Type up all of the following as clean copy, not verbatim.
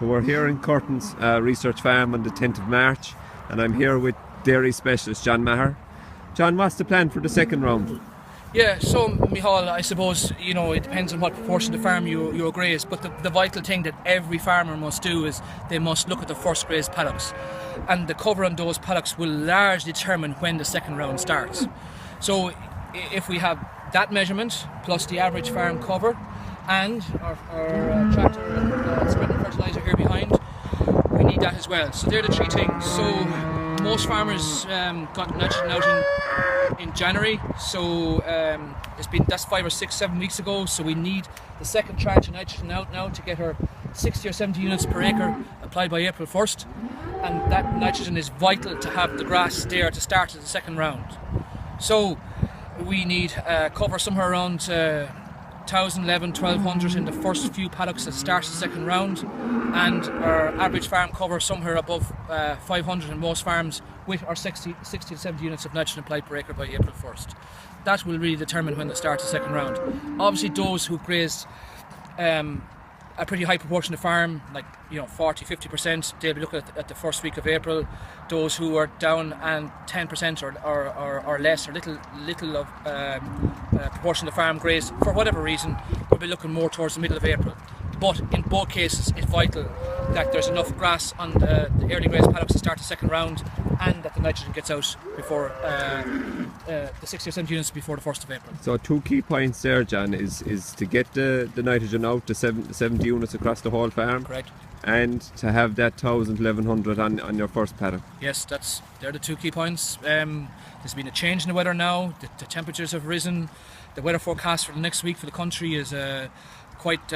So we're here in Curtin's research farm on the 10th of March, and I'm here with dairy specialist John Maher. John, what's the plan for the second round? Yeah, so Michal, I suppose, it depends on what proportion of the farm you graze, but the vital thing that every farmer must do is they must look at the first grazed paddocks, and the cover on those paddocks will largely determine when the second round starts. So if we have that measurement plus the average farm cover and our tractor and spreading fertiliser here behind, we need that as well. So they're the three things. So most farmers got nitrogen out in January, so that's 5 or 6, 7 weeks ago. So we need the second tranche of nitrogen out now to get her 60 or 70 units per acre applied by April 1st, and that nitrogen is vital to have the grass there to start the second round. So we need cover somewhere around 1,000, 11, 1,200 in the first few paddocks that start the second round, and our average farm cover somewhere above 500 in most farms, with our 60 to 70 units of nitrogen applied per acre by April 1st. That will really determine when they start the second round. Obviously those who've grazed a pretty high proportion of farm, like 40-50%, they'll be looking at the first week of April. Those who are down and 10% or less, or little of proportion of farm grazed for whatever reason, will be looking more towards the middle of April. But in both cases, it's vital that there's enough grass on the early grazed paddocks to start the second round, and that the nitrogen gets out before the 60 or 70 units before the 1st of April. So 2 key points there, John, is to get the nitrogen out to 70 units across the whole farm. Correct. And to have that 1,000, 1,100 on your first paddock. Yes, they're the 2 key points. There's been a change in the weather now. The temperatures have risen. The weather forecast for the next week for the country is quite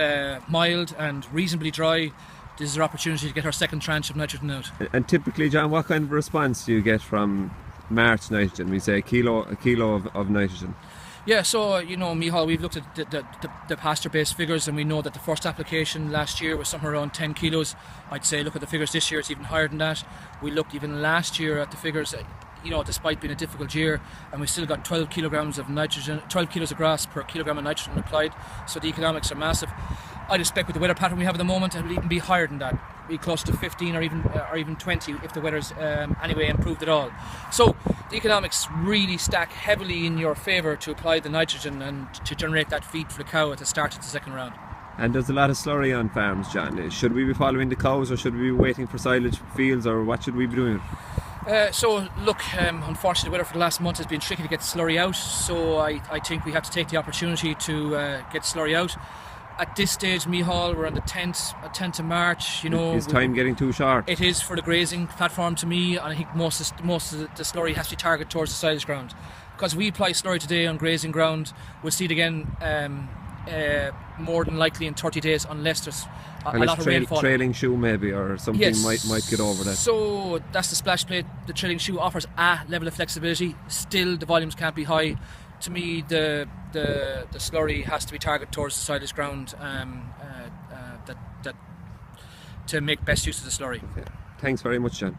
mild and reasonably dry. This is our opportunity to get our second tranche of nitrogen out. And typically, John, what kind of response do you get from March nitrogen? We say a kilo of nitrogen. Yeah, so Michal, we've looked at the pasture-based figures, and we know that the first application last year was somewhere around 10 kilos. I'd say look at the figures this year; it's even higher than that. We looked even last year at the figures, despite being a difficult year, and we still got 12 kilograms of nitrogen, 12 kilos of grass per kilogram of nitrogen applied. So the economics are massive. I'd expect with the weather pattern we have at the moment, it will even be higher than that, be close to 15 or even 20 if the weather's anyway improved at all. So the economics really stack heavily in your favour to apply the nitrogen and to generate that feed for the cow at the start of the second round. And there's a lot of slurry on farms, John. Should we be following the cows, or should we be waiting for silage fields, or what should we be doing? So look, unfortunately the weather for the last month has been tricky to get slurry out, so I think we have to take the opportunity to get slurry out. At this stage, Michal, we're on the 10th of March. Is time getting too short? It is for the grazing platform to me, and I think most of the slurry has to be targeted towards the silage ground. Because we apply slurry today on grazing ground, we'll see it again more than likely in 30 days, unless there's a lot of rainfall. Trailing shoe maybe, or something. Yes. might get over that. So that's the splash plate. The trailing shoe offers a level of flexibility. Still, the volumes can't be high. To me, the slurry has to be targeted towards the silage ground to make best use of the slurry. Okay. Thanks very much, John.